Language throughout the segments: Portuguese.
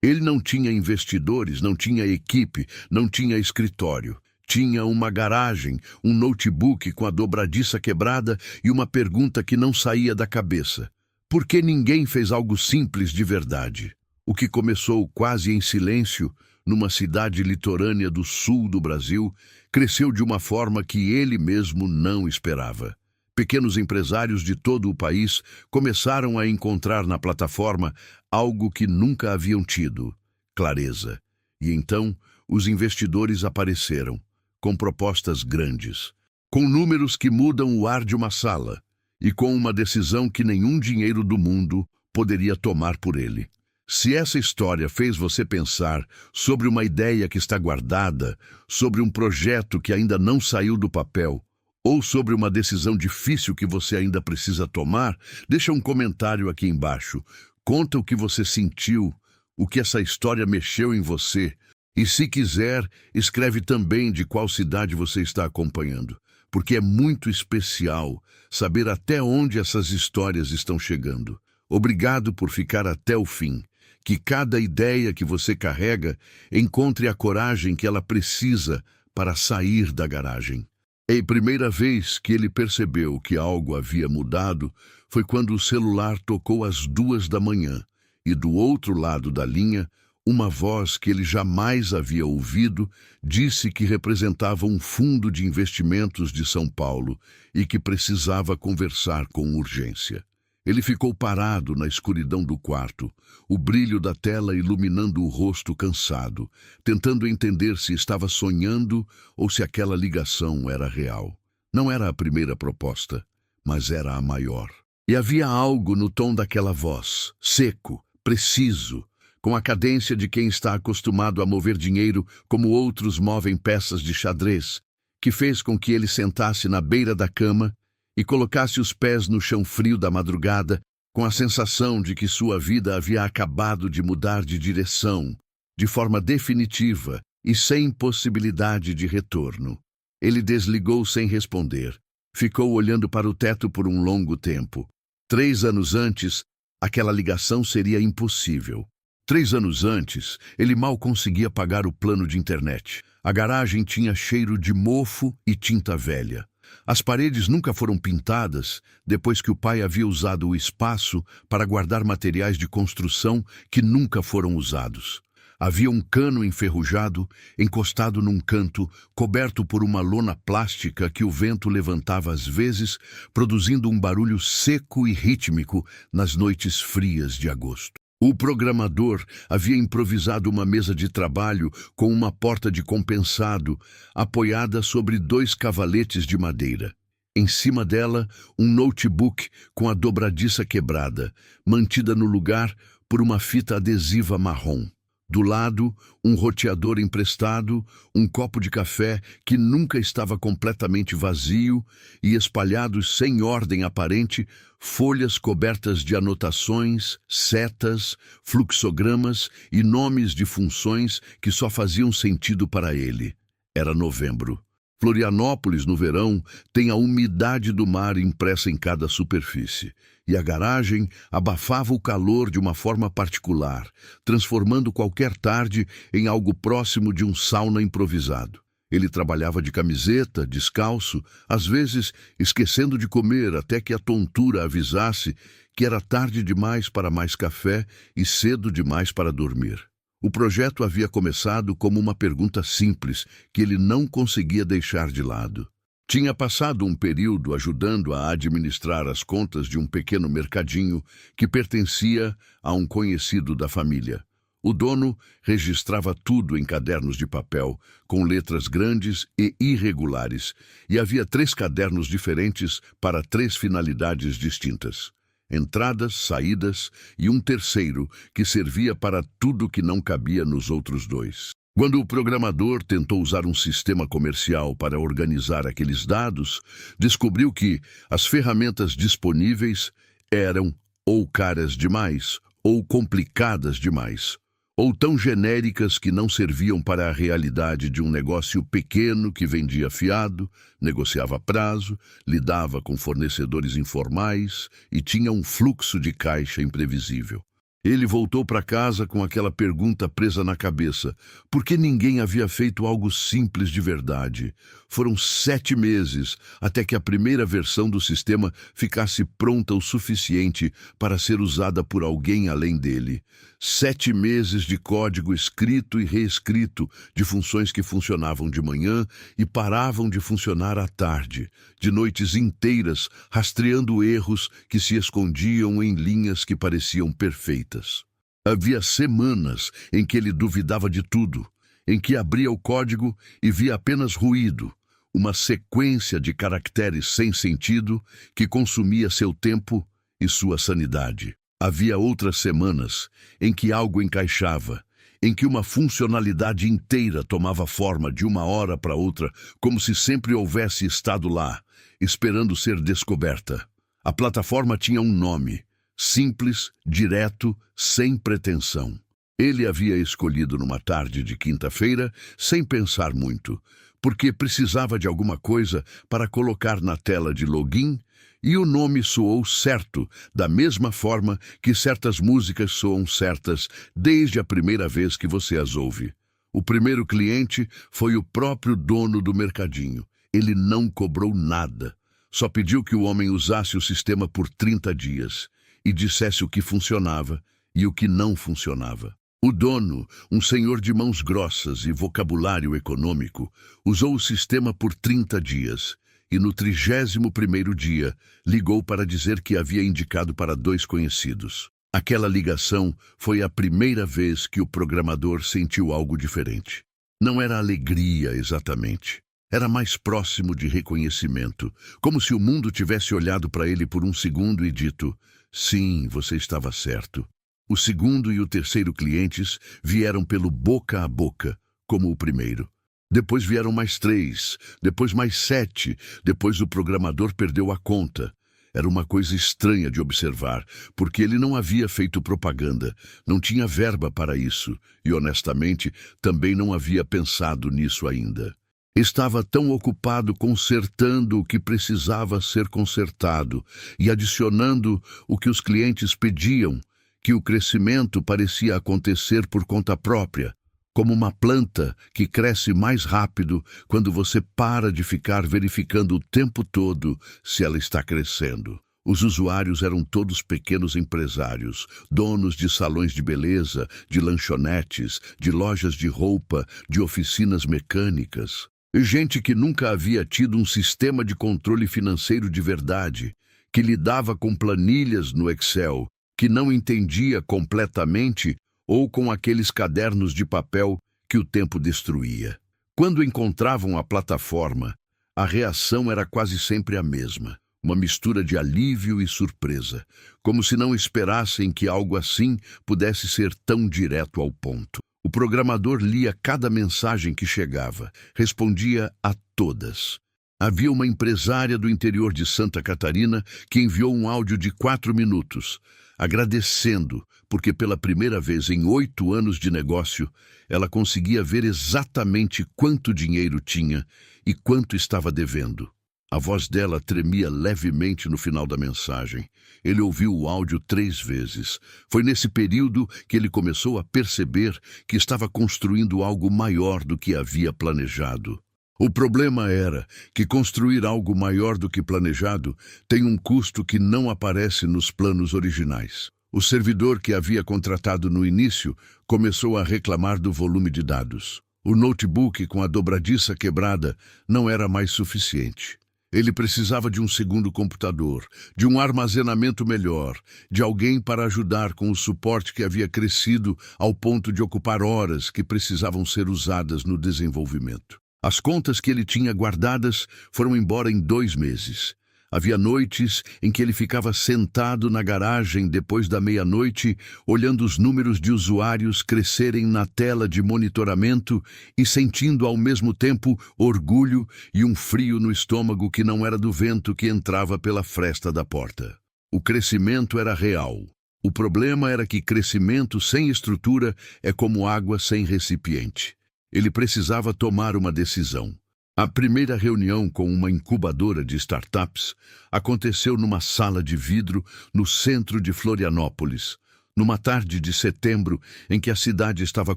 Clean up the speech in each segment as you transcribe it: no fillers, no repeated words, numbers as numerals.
Ele não tinha investidores, não tinha equipe, não tinha escritório. Tinha uma garagem, um notebook com a dobradiça quebrada e uma pergunta que não saía da cabeça. Por que ninguém fez algo simples de verdade? O que começou quase em silêncio, numa cidade litorânea do sul do Brasil, cresceu de uma forma que ele mesmo não esperava. Pequenos empresários de todo o país começaram a encontrar na plataforma algo que nunca haviam tido: clareza. E então, os investidores apareceram, com propostas grandes, com números que mudam o ar de uma sala e com uma decisão que nenhum dinheiro do mundo poderia tomar por ele. Se essa história fez você pensar sobre uma ideia que está guardada, sobre um projeto que ainda não saiu do papel, ou sobre uma decisão difícil que você ainda precisa tomar, deixa um comentário aqui embaixo. Conta o que você sentiu, o que essa história mexeu em você. E se quiser, escreve também de qual cidade você está acompanhando, porque é muito especial saber até onde essas histórias estão chegando. Obrigado por ficar até o fim. Que cada ideia que você carrega encontre a coragem que ela precisa para sair da garagem. A primeira vez que ele percebeu que algo havia mudado foi quando o celular tocou às 2 da manhã e do outro lado da linha, uma voz que ele jamais havia ouvido disse que representava um fundo de investimentos de São Paulo e que precisava conversar com urgência. Ele ficou parado na escuridão do quarto, o brilho da tela iluminando o rosto cansado, tentando entender se estava sonhando ou se aquela ligação era real. Não era a primeira proposta, mas era a maior. E havia algo no tom daquela voz, seco, preciso, com a cadência de quem está acostumado a mover dinheiro como outros movem peças de xadrez, que fez com que ele sentasse na beira da cama e colocasse os pés no chão frio da madrugada, com a sensação de que sua vida havia acabado de mudar de direção, de forma definitiva e sem possibilidade de retorno. Ele desligou sem responder. Ficou olhando para o teto por um longo tempo. 3 anos antes, aquela ligação seria impossível. 3 anos antes, ele mal conseguia pagar o plano de internet. A garagem tinha cheiro de mofo e tinta velha. As paredes nunca foram pintadas depois que o pai havia usado o espaço para guardar materiais de construção que nunca foram usados. Havia um cano enferrujado, encostado num canto, coberto por uma lona plástica que o vento levantava às vezes, produzindo um barulho seco e rítmico nas noites frias de agosto. O programador havia improvisado uma mesa de trabalho com uma porta de compensado apoiada sobre 2 cavaletes de madeira. Em cima dela, um notebook com a dobradiça quebrada, mantida no lugar por uma fita adesiva marrom. Do lado, um roteador emprestado, um copo de café que nunca estava completamente vazio e espalhados sem ordem aparente, folhas cobertas de anotações, setas, fluxogramas e nomes de funções que só faziam sentido para ele. Era novembro. Florianópolis, no verão, tem a umidade do mar impressa em cada superfície, e a garagem abafava o calor de uma forma particular, transformando qualquer tarde em algo próximo de um sauna improvisado. Ele trabalhava de camiseta, descalço, às vezes esquecendo de comer até que a tontura avisasse que era tarde demais para mais café e cedo demais para dormir. O projeto havia começado como uma pergunta simples que ele não conseguia deixar de lado. Tinha passado um período ajudando a administrar as contas de um pequeno mercadinho que pertencia a um conhecido da família. O dono registrava tudo em cadernos de papel, com letras grandes e irregulares, e havia 3 cadernos diferentes para 3 finalidades distintas. Entradas, saídas e um terceiro que servia para tudo que não cabia nos outros 2. Quando o programador tentou usar um sistema comercial para organizar aqueles dados, descobriu que as ferramentas disponíveis eram ou caras demais ou complicadas demais, ou tão genéricas que não serviam para a realidade de um negócio pequeno que vendia fiado, negociava prazo, lidava com fornecedores informais e tinha um fluxo de caixa imprevisível. Ele voltou para casa com aquela pergunta presa na cabeça. Por que ninguém havia feito algo simples de verdade? Foram 7 meses até que a primeira versão do sistema ficasse pronta o suficiente para ser usada por alguém além dele. 7 meses de código escrito e reescrito, de funções que funcionavam de manhã e paravam de funcionar à tarde, de noites inteiras rastreando erros que se escondiam em linhas que pareciam perfeitas. Havia semanas em que ele duvidava de tudo, em que abria o código e via apenas ruído, uma sequência de caracteres sem sentido que consumia seu tempo e sua sanidade. Havia outras semanas em que algo encaixava, em que uma funcionalidade inteira tomava forma de uma hora para outra, como se sempre houvesse estado lá, esperando ser descoberta. A plataforma tinha um nome: simples, direto, sem pretensão. Ele havia escolhido numa tarde de quinta-feira, sem pensar muito, porque precisava de alguma coisa para colocar na tela de login, e o nome soou certo, da mesma forma que certas músicas soam certas desde a primeira vez que você as ouve. O primeiro cliente foi o próprio dono do mercadinho. Ele não cobrou nada. Só pediu que o homem usasse o sistema por 30 dias e dissesse o que funcionava e o que não funcionava. O dono, um senhor de mãos grossas e vocabulário econômico, usou o sistema por 30 dias e no 31º dia ligou para dizer que havia indicado para 2 conhecidos. Aquela ligação foi a primeira vez que o programador sentiu algo diferente. Não era alegria exatamente. Era mais próximo de reconhecimento, como se o mundo tivesse olhado para ele por um segundo e dito: sim, você estava certo. O segundo e o terceiro clientes vieram pelo boca a boca, como o primeiro. Depois vieram mais 3, depois mais 7, depois o programador perdeu a conta. Era uma coisa estranha de observar, porque ele não havia feito propaganda, não tinha verba para isso, e honestamente também não havia pensado nisso ainda. Estava tão ocupado consertando o que precisava ser consertado e adicionando o que os clientes pediam, que o crescimento parecia acontecer por conta própria, como uma planta que cresce mais rápido quando você para de ficar verificando o tempo todo se ela está crescendo. Os usuários eram todos pequenos empresários, donos de salões de beleza, de lanchonetes, de lojas de roupa, de oficinas mecânicas. Gente que nunca havia tido um sistema de controle financeiro de verdade, que lidava com planilhas no Excel, que não entendia completamente ou com aqueles cadernos de papel que o tempo destruía. Quando encontravam a plataforma, a reação era quase sempre a mesma, uma mistura de alívio e surpresa, como se não esperassem que algo assim pudesse ser tão direto ao ponto. O programador lia cada mensagem que chegava, respondia a todas. Havia uma empresária do interior de Santa Catarina que enviou um áudio de 4 minutos, agradecendo, porque pela primeira vez em 8 anos de negócio, ela conseguia ver exatamente quanto dinheiro tinha e quanto estava devendo. A voz dela tremia levemente no final da mensagem. Ele ouviu o áudio 3 vezes. Foi nesse período que ele começou a perceber que estava construindo algo maior do que havia planejado. O problema era que construir algo maior do que planejado tem um custo que não aparece nos planos originais. O servidor que havia contratado no início começou a reclamar do volume de dados. O notebook com a dobradiça quebrada não era mais suficiente. Ele precisava de um segundo computador, de um armazenamento melhor, de alguém para ajudar com o suporte que havia crescido ao ponto de ocupar horas que precisavam ser usadas no desenvolvimento. As contas que ele tinha guardadas foram embora em 2 meses. Havia noites em que ele ficava sentado na garagem depois da meia-noite, olhando os números de usuários crescerem na tela de monitoramento e sentindo ao mesmo tempo orgulho e um frio no estômago que não era do vento que entrava pela fresta da porta. O crescimento era real. O problema era que crescimento sem estrutura é como água sem recipiente. Ele precisava tomar uma decisão. A primeira reunião com uma incubadora de startups aconteceu numa sala de vidro no centro de Florianópolis. Numa tarde de setembro, em que a cidade estava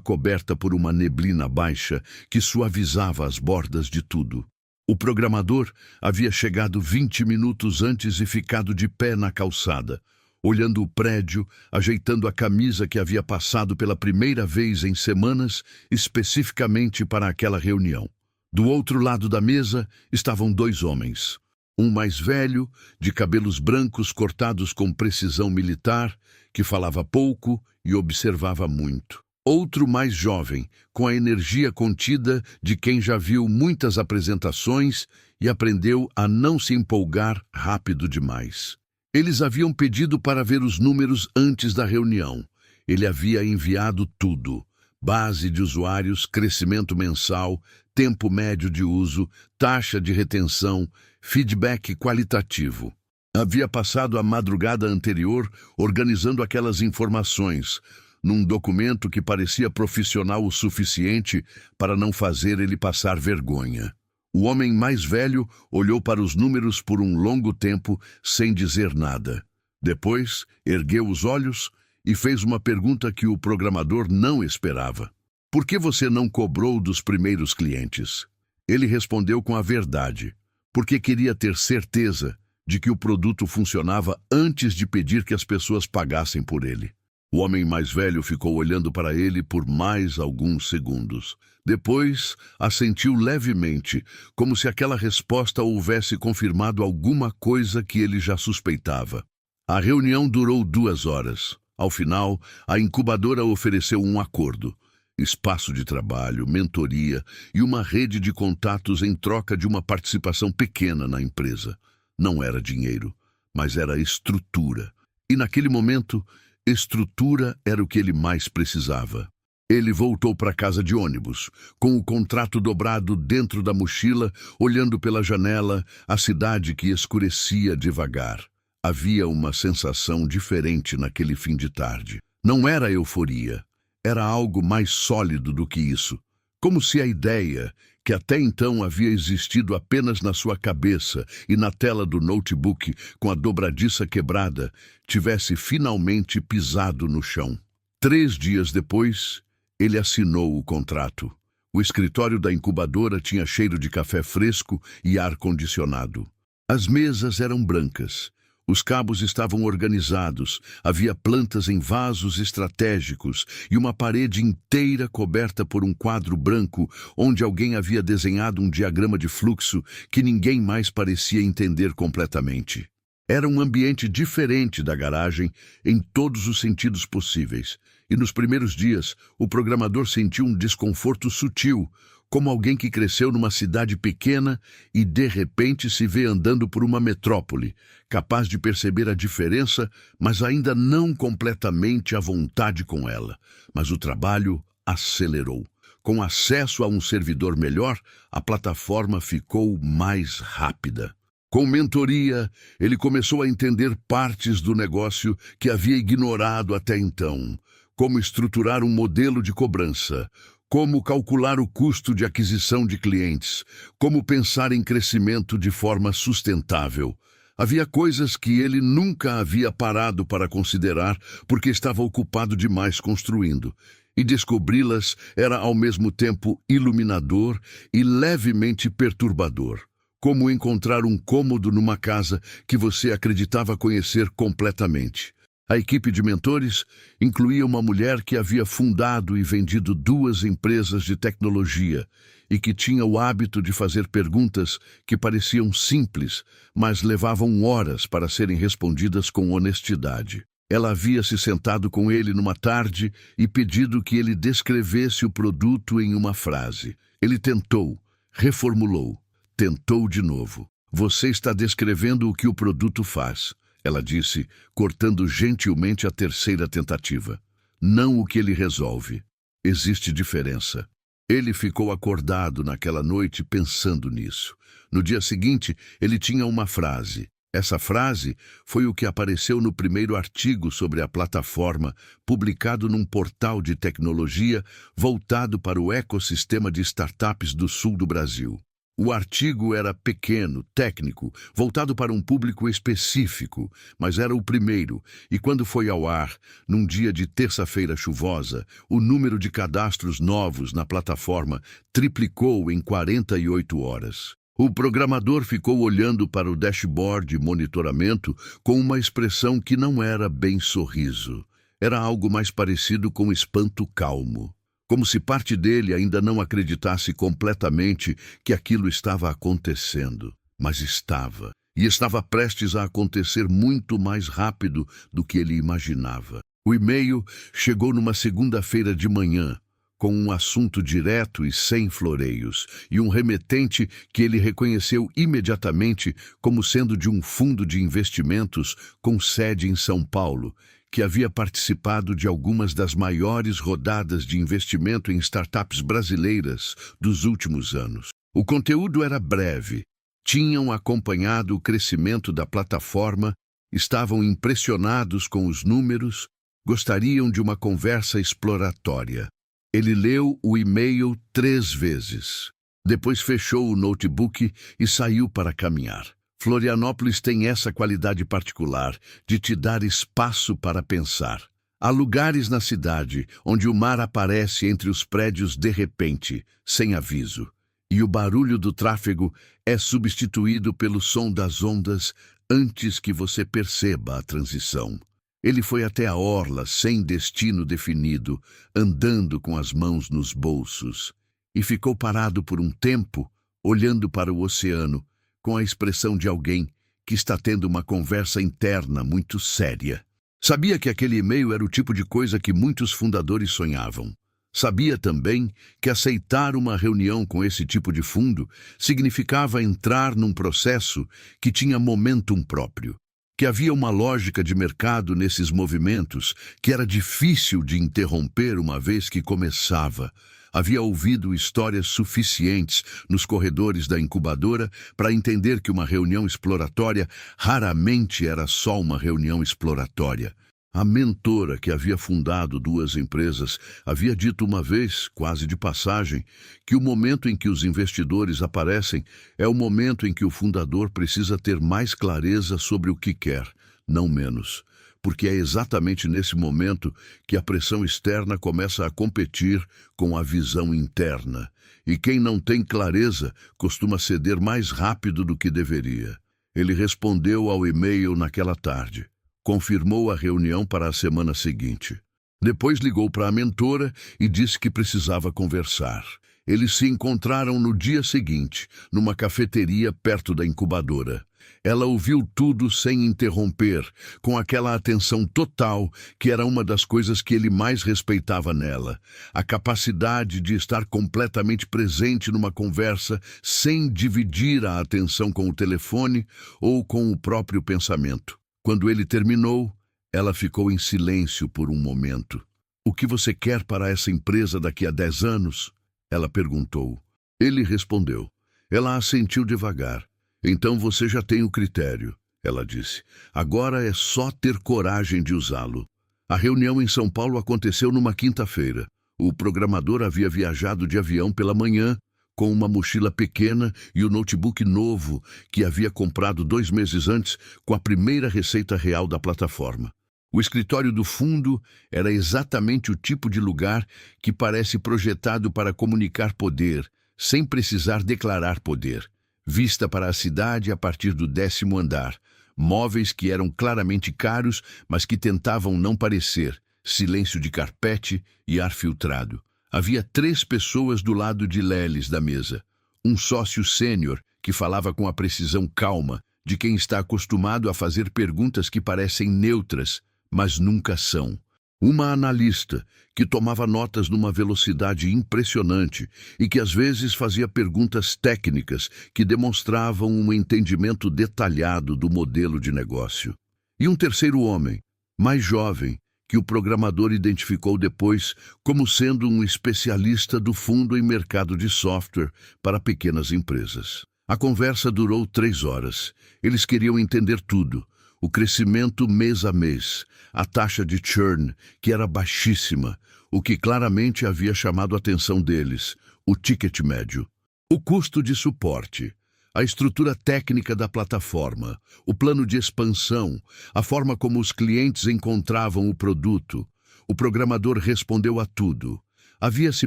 coberta por uma neblina baixa que suavizava as bordas de tudo. O programador havia chegado 20 minutos antes e ficado de pé na calçada, olhando o prédio, ajeitando a camisa que havia passado pela primeira vez em semanas, especificamente para aquela reunião. Do outro lado da mesa estavam dois homens. Um mais velho, de cabelos brancos cortados com precisão militar, que falava pouco e observava muito. Outro mais jovem, com a energia contida de quem já viu muitas apresentações e aprendeu a não se empolgar rápido demais. Eles haviam pedido para ver os números antes da reunião. Ele havia enviado tudo: base de usuários, crescimento mensal, tempo médio de uso, taxa de retenção, feedback qualitativo. Havia passado a madrugada anterior organizando aquelas informações, num documento que parecia profissional o suficiente para não fazer ele passar vergonha. O homem mais velho olhou para os números por um longo tempo sem dizer nada. Depois, ergueu os olhos e fez uma pergunta que o programador não esperava. Por que você não cobrou dos primeiros clientes? Ele respondeu com a verdade, porque queria ter certeza de que o produto funcionava antes de pedir que as pessoas pagassem por ele. O homem mais velho ficou olhando para ele por mais alguns segundos. Depois, assentiu levemente, como se aquela resposta houvesse confirmado alguma coisa que ele já suspeitava. A reunião durou 2 horas. Ao final, a incubadora ofereceu um acordo: espaço de trabalho, mentoria e uma rede de contatos em troca de uma participação pequena na empresa. Não era dinheiro, mas era estrutura. E naquele momento, estrutura era o que ele mais precisava. Ele voltou para casa de ônibus, com o contrato dobrado dentro da mochila, olhando pela janela a cidade que escurecia devagar. Havia uma sensação diferente naquele fim de tarde. Não era euforia, era algo mais sólido do que isso. Como se a ideia, que até então havia existido apenas na sua cabeça e na tela do notebook com a dobradiça quebrada, tivesse finalmente pisado no chão. 3 dias depois, ele assinou o contrato. O escritório da incubadora tinha cheiro de café fresco e ar-condicionado. As mesas eram brancas. Os cabos estavam organizados, havia plantas em vasos estratégicos e uma parede inteira coberta por um quadro branco onde alguém havia desenhado um diagrama de fluxo que ninguém mais parecia entender completamente. Era um ambiente diferente da garagem em todos os sentidos possíveis, e nos primeiros dias o programador sentiu um desconforto sutil, como alguém que cresceu numa cidade pequena e de repente se vê andando por uma metrópole, capaz de perceber a diferença, mas ainda não completamente à vontade com ela. Mas o trabalho acelerou. Com acesso a um servidor melhor, a plataforma ficou mais rápida. Com mentoria, ele começou a entender partes do negócio que havia ignorado até então, como estruturar um modelo de cobrança, como calcular o custo de aquisição de clientes, como pensar em crescimento de forma sustentável. Havia coisas que ele nunca havia parado para considerar porque estava ocupado demais construindo, e descobri-las era ao mesmo tempo iluminador e levemente perturbador. Como encontrar um cômodo numa casa que você acreditava conhecer completamente. A equipe de mentores incluía uma mulher que havia fundado e vendido 2 empresas de tecnologia e que tinha o hábito de fazer perguntas que pareciam simples, mas levavam horas para serem respondidas com honestidade. Ela havia se sentado com ele numa tarde e pedido que ele descrevesse o produto em uma frase. Ele tentou, reformulou, tentou de novo. Você está descrevendo o que o produto faz, ela disse, cortando gentilmente a 3ª tentativa. Não o que ele resolve. Existe diferença. Ele ficou acordado naquela noite pensando nisso. No dia seguinte, ele tinha uma frase. Essa frase foi o que apareceu no primeiro artigo sobre a plataforma, publicado num portal de tecnologia voltado para o ecossistema de startups do sul do Brasil. O artigo era pequeno, técnico, voltado para um público específico, mas era o primeiro, e quando foi ao ar, num dia de terça-feira chuvosa, o número de cadastros novos na plataforma triplicou em 48 horas. O programador ficou olhando para o dashboard de monitoramento com uma expressão que não era bem sorriso. Era algo mais parecido com espanto calmo, como se parte dele ainda não acreditasse completamente que aquilo estava acontecendo. Mas estava, e estava prestes a acontecer muito mais rápido do que ele imaginava. O e-mail chegou numa segunda-feira de manhã, com um assunto direto e sem floreios, e um remetente que ele reconheceu imediatamente como sendo de um fundo de investimentos com sede em São Paulo, que havia participado de algumas das maiores rodadas de investimento em startups brasileiras dos últimos anos. O conteúdo era breve, tinham acompanhado o crescimento da plataforma, estavam impressionados com os números, gostariam de uma conversa exploratória. Ele leu o e-mail 3 vezes. Depois fechou o notebook e saiu para caminhar. Florianópolis tem essa qualidade particular de te dar espaço para pensar. Há lugares na cidade onde o mar aparece entre os prédios de repente, sem aviso, e o barulho do tráfego é substituído pelo som das ondas antes que você perceba a transição. Ele foi até a orla sem destino definido, andando com as mãos nos bolsos, e ficou parado por um tempo, olhando para o oceano, com a expressão de alguém que está tendo uma conversa interna muito séria. Sabia que aquele e-mail era o tipo de coisa que muitos fundadores sonhavam. Sabia também que aceitar uma reunião com esse tipo de fundo significava entrar num processo que tinha momentum próprio, que havia uma lógica de mercado nesses movimentos que era difícil de interromper uma vez que começava. Havia ouvido histórias suficientes nos corredores da incubadora para entender que uma reunião exploratória raramente era só uma reunião exploratória. A mentora que havia fundado 2 empresas havia dito uma vez, quase de passagem, que o momento em que os investidores aparecem é o momento em que o fundador precisa ter mais clareza sobre o que quer, não menos. Porque é exatamente nesse momento que a pressão externa começa a competir com a visão interna. E quem não tem clareza costuma ceder mais rápido do que deveria. Ele respondeu ao e-mail naquela tarde. Confirmou a reunião para a semana seguinte. Depois ligou para a mentora e disse que precisava conversar. Eles se encontraram no dia seguinte, numa cafeteria perto da incubadora. Ela ouviu tudo sem interromper, com aquela atenção total que era uma das coisas que ele mais respeitava nela. A capacidade de estar completamente presente numa conversa sem dividir a atenção com o telefone ou com o próprio pensamento. Quando ele terminou, ela ficou em silêncio por um momento. "O que você quer para essa empresa daqui a 10 anos?" Ela perguntou. Ele respondeu. Ela assentiu devagar. "Então você já tem o critério", ela disse. "Agora é só ter coragem de usá-lo." A reunião em São Paulo aconteceu numa quinta-feira. O programador havia viajado de avião pela manhã, com uma mochila pequena e o notebook novo que havia comprado 2 meses antes com a primeira receita real da plataforma. O escritório do fundo era exatamente o tipo de lugar que parece projetado para comunicar poder, sem precisar declarar poder. Vista para a cidade a partir do 10º andar, móveis que eram claramente caros, mas que tentavam não parecer, silêncio de carpete e ar filtrado. Havia 3 pessoas do lado de Leles da mesa. Um sócio sênior, que falava com a precisão calma de quem está acostumado a fazer perguntas que parecem neutras, mas nunca são. Uma analista, que tomava notas numa velocidade impressionante e que às vezes fazia perguntas técnicas que demonstravam um entendimento detalhado do modelo de negócio. E um terceiro homem, mais jovem, que o programador identificou depois como sendo um especialista do fundo em mercado de software para pequenas empresas. A conversa durou 3 horas. Eles queriam entender tudo. O crescimento mês a mês, a taxa de churn, que era baixíssima, o que claramente havia chamado a atenção deles, o ticket médio. O custo de suporte, a estrutura técnica da plataforma, o plano de expansão, a forma como os clientes encontravam o produto. O programador respondeu a tudo. Havia se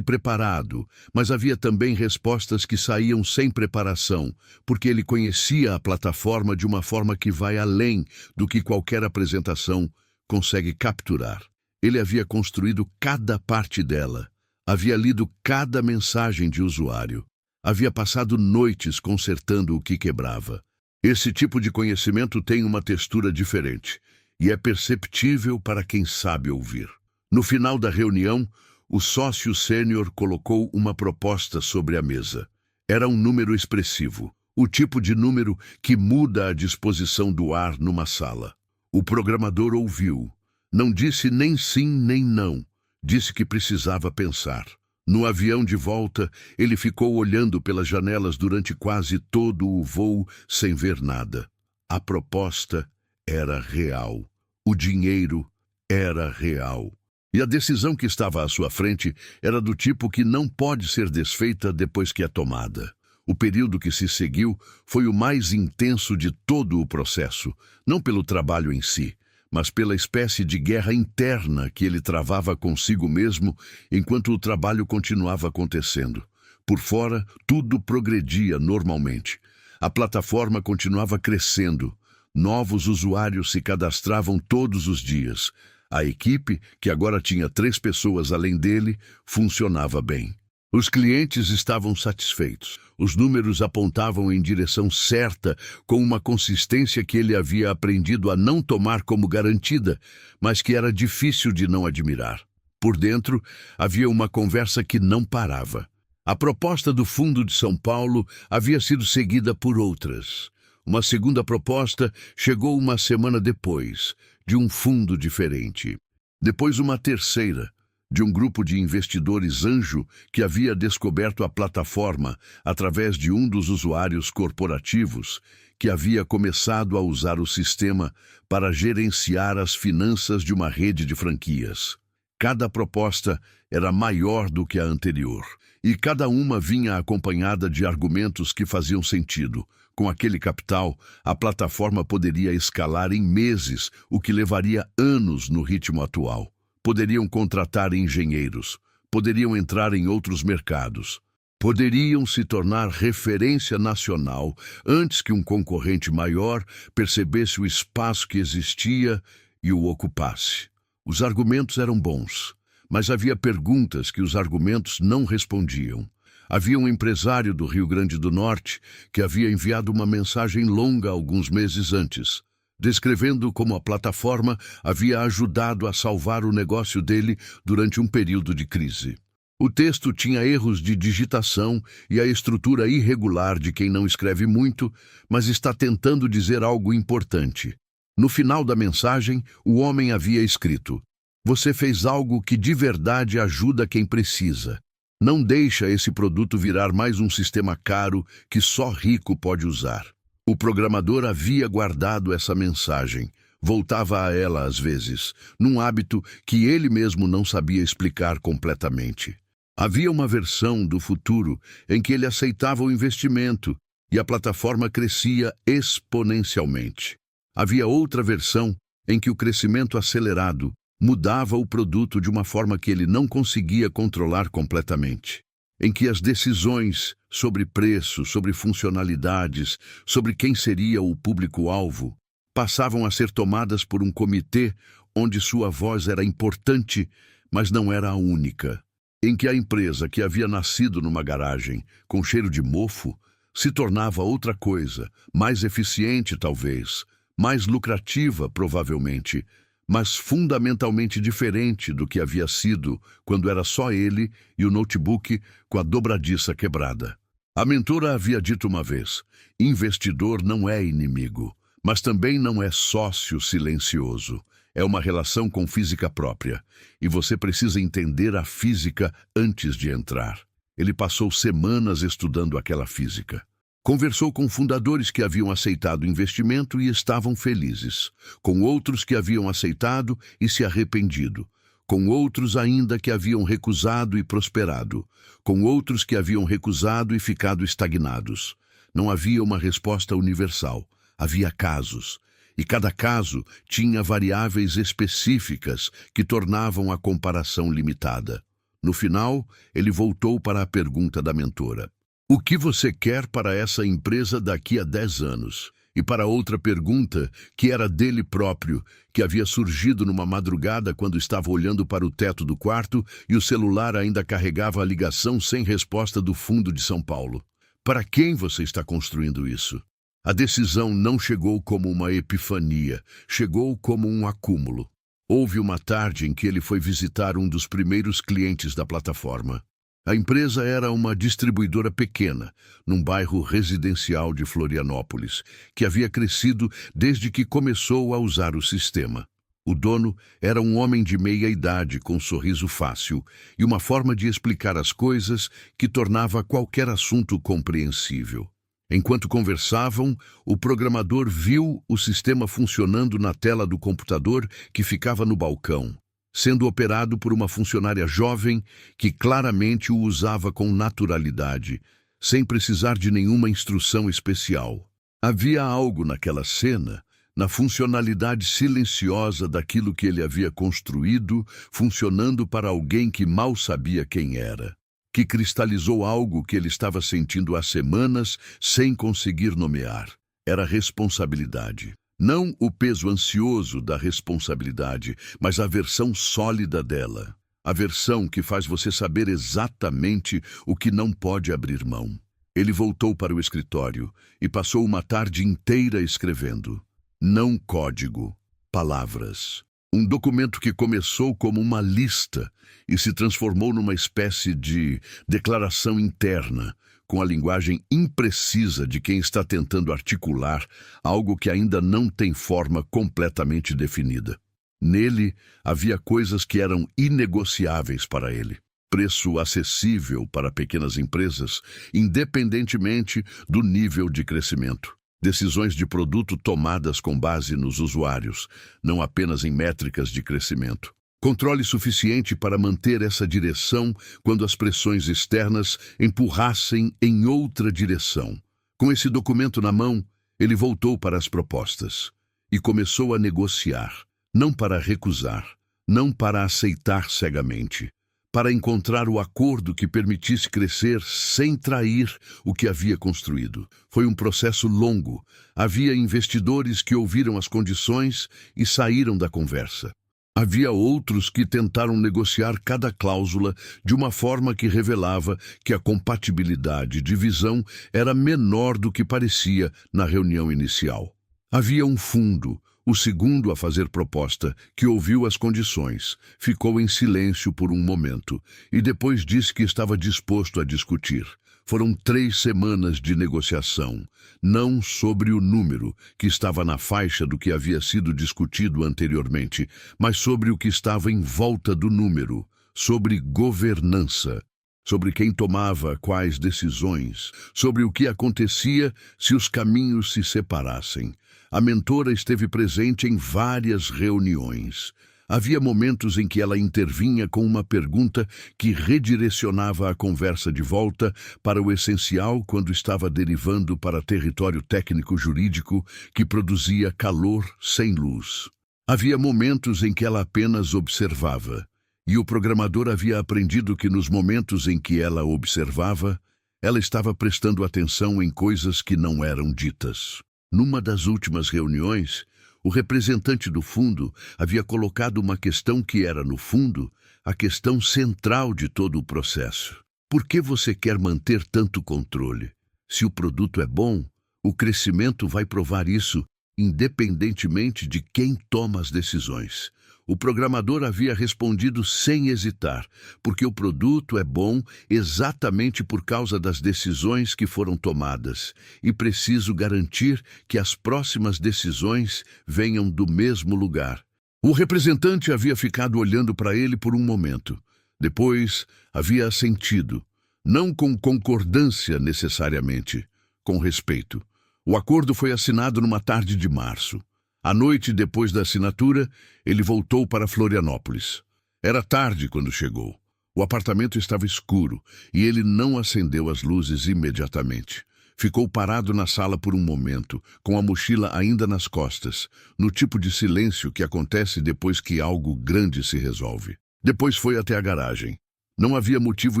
preparado, mas havia também respostas que saíam sem preparação, porque ele conhecia a plataforma de uma forma que vai além do que qualquer apresentação consegue capturar. Ele havia construído cada parte dela, havia lido cada mensagem de usuário, havia passado noites consertando o que quebrava. Esse tipo de conhecimento tem uma textura diferente e é perceptível para quem sabe ouvir. No final da reunião, o sócio sênior colocou uma proposta sobre a mesa. Era um número expressivo, o tipo de número que muda a disposição do ar numa sala. O programador ouviu. Não disse nem sim nem não. Disse que precisava pensar. No avião de volta, ele ficou olhando pelas janelas durante quase todo o voo sem ver nada. A proposta era real. O dinheiro era real. E a decisão que estava à sua frente era do tipo que não pode ser desfeita depois que é tomada. O período que se seguiu foi o mais intenso de todo o processo, não pelo trabalho em si, mas pela espécie de guerra interna que ele travava consigo mesmo enquanto o trabalho continuava acontecendo. Por fora, tudo progredia normalmente. A plataforma continuava crescendo. Novos usuários se cadastravam todos os dias. A equipe, que agora tinha 3 pessoas além dele, funcionava bem. Os clientes estavam satisfeitos. Os números apontavam em direção certa, com uma consistência que ele havia aprendido a não tomar como garantida, mas que era difícil de não admirar. Por dentro, havia uma conversa que não parava. A proposta do Fundo de São Paulo havia sido seguida por outras. Uma segunda proposta chegou uma semana depois, de um fundo diferente. Depois uma terceira, de um grupo de investidores anjo que havia descoberto a plataforma através de um dos usuários corporativos que havia começado a usar o sistema para gerenciar as finanças de uma rede de franquias. Cada proposta era maior do que a anterior, e cada uma vinha acompanhada de argumentos que faziam sentido. Com aquele capital, a plataforma poderia escalar em meses, o que levaria anos no ritmo atual. Poderiam contratar engenheiros, poderiam entrar em outros mercados, poderiam se tornar referência nacional antes que um concorrente maior percebesse o espaço que existia e o ocupasse. Os argumentos eram bons, mas havia perguntas que os argumentos não respondiam. Havia um empresário do Rio Grande do Norte que havia enviado uma mensagem longa alguns meses antes, descrevendo como a plataforma havia ajudado a salvar o negócio dele durante um período de crise. O texto tinha erros de digitação e a estrutura irregular de quem não escreve muito, mas está tentando dizer algo importante. No final da mensagem, o homem havia escrito: "Você fez algo que de verdade ajuda quem precisa. Não deixa esse produto virar mais um sistema caro que só rico pode usar." O programador havia guardado essa mensagem, voltava a ela às vezes, num hábito que ele mesmo não sabia explicar completamente. Havia uma versão do futuro em que ele aceitava o investimento e a plataforma crescia exponencialmente. Havia outra versão em que o crescimento acelerado mudava o produto de uma forma que ele não conseguia controlar completamente, em que as decisões sobre preço, sobre funcionalidades, sobre quem seria o público-alvo, passavam a ser tomadas por um comitê onde sua voz era importante, mas não era a única, em que a empresa que havia nascido numa garagem com cheiro de mofo se tornava outra coisa, mais eficiente talvez, mais lucrativa provavelmente, mas fundamentalmente diferente do que havia sido quando era só ele e o notebook com a dobradiça quebrada. A mentora havia dito uma vez: investidor não é inimigo, mas também não é sócio silencioso. É uma relação com física própria, e você precisa entender a física antes de entrar. Ele passou semanas estudando aquela física. Conversou com fundadores que haviam aceitado o investimento e estavam felizes, com outros que haviam aceitado e se arrependido, com outros ainda que haviam recusado e prosperado, com outros que haviam recusado e ficado estagnados. Não havia uma resposta universal, havia casos, e cada caso tinha variáveis específicas que tornavam a comparação limitada. No final, ele voltou para a pergunta da mentora: o que você quer para essa empresa daqui a 10 anos? E para outra pergunta, que era dele próprio, que havia surgido numa madrugada quando estava olhando para o teto do quarto e o celular ainda carregava a ligação sem resposta do fundo de São Paulo. Para quem você está construindo isso? A decisão não chegou como uma epifania, chegou como um acúmulo. Houve uma tarde em que ele foi visitar um dos primeiros clientes da plataforma. A empresa era uma distribuidora pequena, num bairro residencial de Florianópolis, que havia crescido desde que começou a usar o sistema. O dono era um homem de meia idade com um sorriso fácil e uma forma de explicar as coisas que tornava qualquer assunto compreensível. Enquanto conversavam, o programador viu o sistema funcionando na tela do computador que ficava no balcão, sendo operado por uma funcionária jovem que claramente o usava com naturalidade, sem precisar de nenhuma instrução especial. Havia algo naquela cena, na funcionalidade silenciosa daquilo que ele havia construído, funcionando para alguém que mal sabia quem era, que cristalizou algo que ele estava sentindo há semanas sem conseguir nomear. Era responsabilidade. Não o peso ansioso da responsabilidade, mas a versão sólida dela. A versão que faz você saber exatamente o que não pode abrir mão. Ele voltou para o escritório e passou uma tarde inteira escrevendo. Não código, palavras. Um documento que começou como uma lista e se transformou numa espécie de declaração interna, com a linguagem imprecisa de quem está tentando articular algo que ainda não tem forma completamente definida. Nele, havia coisas que eram inegociáveis para ele. Preço acessível para pequenas empresas, independentemente do nível de crescimento. Decisões de produto tomadas com base nos usuários, não apenas em métricas de crescimento. Controle suficiente para manter essa direção quando as pressões externas empurrassem em outra direção. Com esse documento na mão, ele voltou para as propostas e começou a negociar, não para recusar, não para aceitar cegamente, para encontrar o acordo que permitisse crescer sem trair o que havia construído. Foi um processo longo. Havia investidores que ouviram as condições e saíram da conversa. Havia outros que tentaram negociar cada cláusula de uma forma que revelava que a compatibilidade de visão era menor do que parecia na reunião inicial. Havia um fundo, o segundo a fazer proposta, que ouviu as condições, ficou em silêncio por um momento e depois disse que estava disposto a discutir. Foram 3 semanas de negociação, não sobre o número, que estava na faixa do que havia sido discutido anteriormente, mas sobre o que estava em volta do número, sobre governança, sobre quem tomava quais decisões, sobre o que acontecia se os caminhos se separassem. A mentora esteve presente em várias reuniões. Havia momentos em que ela intervinha com uma pergunta que redirecionava a conversa de volta para o essencial quando estava derivando para território técnico-jurídico que produzia calor sem luz. Havia momentos em que ela apenas observava, e o programador havia aprendido que nos momentos em que ela observava, ela estava prestando atenção em coisas que não eram ditas. Numa das últimas reuniões, o representante do fundo havia colocado uma questão que era, no fundo, a questão central de todo o processo. Por que você quer manter tanto controle? Se o produto é bom, o crescimento vai provar isso, independentemente de quem toma as decisões. O programador havia respondido sem hesitar, porque o produto é bom exatamente por causa das decisões que foram tomadas, e preciso garantir que as próximas decisões venham do mesmo lugar. O representante havia ficado olhando para ele por um momento. Depois havia assentido, não com concordância necessariamente, com respeito. O acordo foi assinado numa tarde de março. À noite depois da assinatura, ele voltou para Florianópolis. Era tarde quando chegou. O apartamento estava escuro e ele não acendeu as luzes imediatamente. Ficou parado na sala por um momento, com a mochila ainda nas costas, no tipo de silêncio que acontece depois que algo grande se resolve. Depois foi até a garagem. Não havia motivo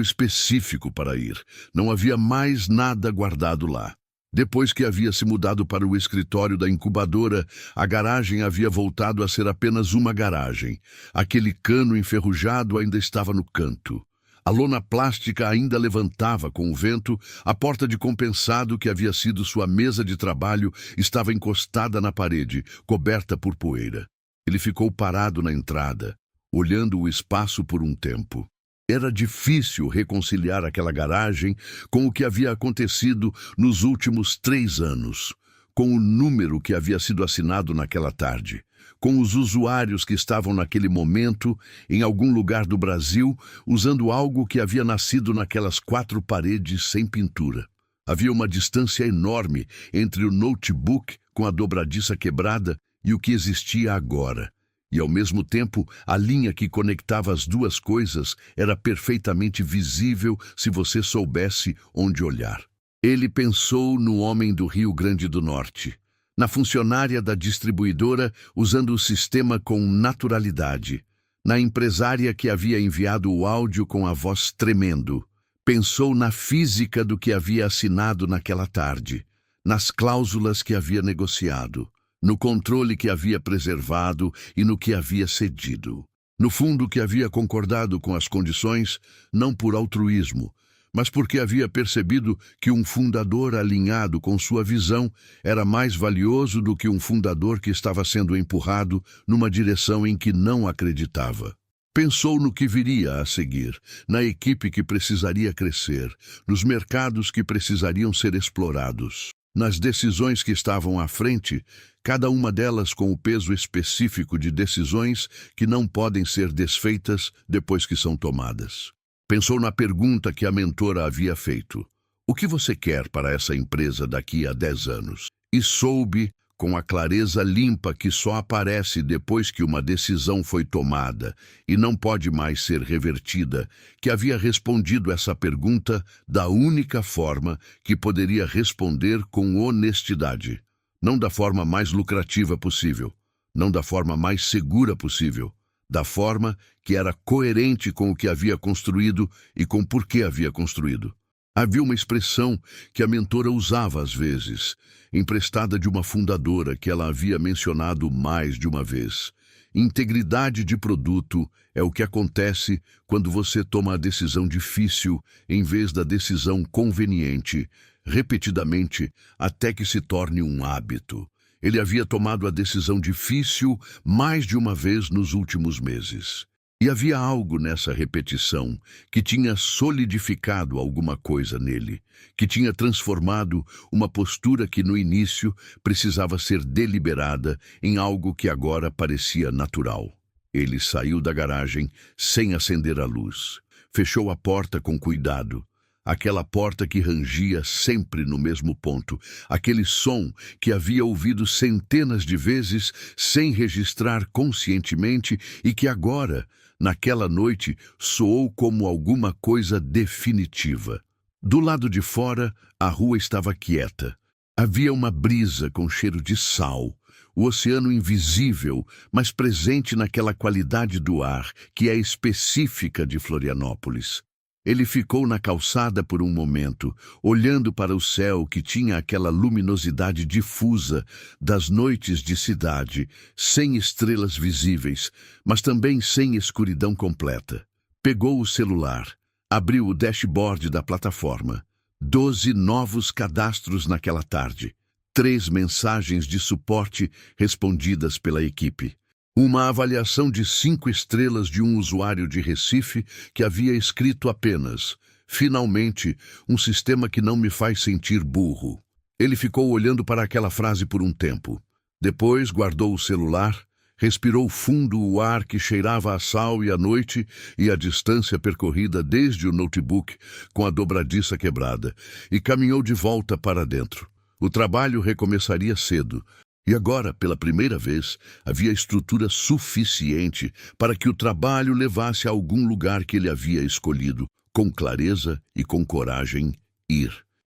específico para ir. Não havia mais nada guardado lá. Depois que havia se mudado para o escritório da incubadora, a garagem havia voltado a ser apenas uma garagem. Aquele cano enferrujado ainda estava no canto. A lona plástica ainda levantava com o vento, a porta de compensado que havia sido sua mesa de trabalho estava encostada na parede, coberta por poeira. Ele ficou parado na entrada, olhando o espaço por um tempo. Era difícil reconciliar aquela garagem com o que havia acontecido nos últimos 3 anos, com o número que havia sido assinado naquela tarde, com os usuários que estavam naquele momento em algum lugar do Brasil usando algo que havia nascido naquelas 4 paredes sem pintura. Havia uma distância enorme entre o notebook com a dobradiça quebrada e o que existia agora. E, ao mesmo tempo, a linha que conectava as duas coisas era perfeitamente visível se você soubesse onde olhar. Ele pensou no homem do Rio Grande do Norte, na funcionária da distribuidora usando o sistema com naturalidade, na empresária que havia enviado o áudio com a voz tremendo. Pensou na física do que havia assinado naquela tarde, nas cláusulas que havia negociado, no controle que havia preservado e no que havia cedido. No fundo, que havia concordado com as condições, não por altruísmo, mas porque havia percebido que um fundador alinhado com sua visão era mais valioso do que um fundador que estava sendo empurrado numa direção em que não acreditava. Pensou no que viria a seguir, na equipe que precisaria crescer, nos mercados que precisariam ser explorados, nas decisões que estavam à frente, cada uma delas com o peso específico de decisões que não podem ser desfeitas depois que são tomadas. Pensou na pergunta que a mentora havia feito: o que você quer para essa empresa daqui a 10 anos? E soube, com a clareza limpa que só aparece depois que uma decisão foi tomada e não pode mais ser revertida, que havia respondido essa pergunta da única forma que poderia responder com honestidade. Não da forma mais lucrativa possível, não da forma mais segura possível, da forma que era coerente com o que havia construído e com por que havia construído. Havia uma expressão que a mentora usava às vezes, emprestada de uma fundadora que ela havia mencionado mais de uma vez. Integridade de produto é o que acontece quando você toma a decisão difícil em vez da decisão conveniente, repetidamente, até que se torne um hábito. Ele havia tomado a decisão difícil mais de uma vez nos últimos meses. E havia algo nessa repetição que tinha solidificado alguma coisa nele, que tinha transformado uma postura que no início precisava ser deliberada em algo que agora parecia natural. Ele saiu da garagem sem acender a luz. Fechou a porta com cuidado. Aquela porta que rangia sempre no mesmo ponto, aquele som que havia ouvido centenas de vezes sem registrar conscientemente e que agora, naquela noite, soou como alguma coisa definitiva. Do lado de fora, a rua estava quieta. Havia uma brisa com cheiro de sal, o oceano invisível, mas presente naquela qualidade do ar que é específica de Florianópolis. Ele ficou na calçada por um momento, olhando para o céu que tinha aquela luminosidade difusa das noites de cidade, sem estrelas visíveis, mas também sem escuridão completa. Pegou o celular, abriu o dashboard da plataforma. 12 novos cadastros naquela tarde. 3 mensagens de suporte respondidas pela equipe. Uma avaliação de 5 estrelas de um usuário de Recife que havia escrito apenas: finalmente, um sistema que não me faz sentir burro. Ele ficou olhando para aquela frase por um tempo. Depois guardou o celular, respirou fundo o ar que cheirava a sal e a noite e a distância percorrida desde o notebook com a dobradiça quebrada e caminhou de volta para dentro. O trabalho recomeçaria cedo, E agora, pela primeira vez, havia estrutura suficiente para que o trabalho levasse a algum lugar que ele havia escolhido, com clareza e com coragem, ir.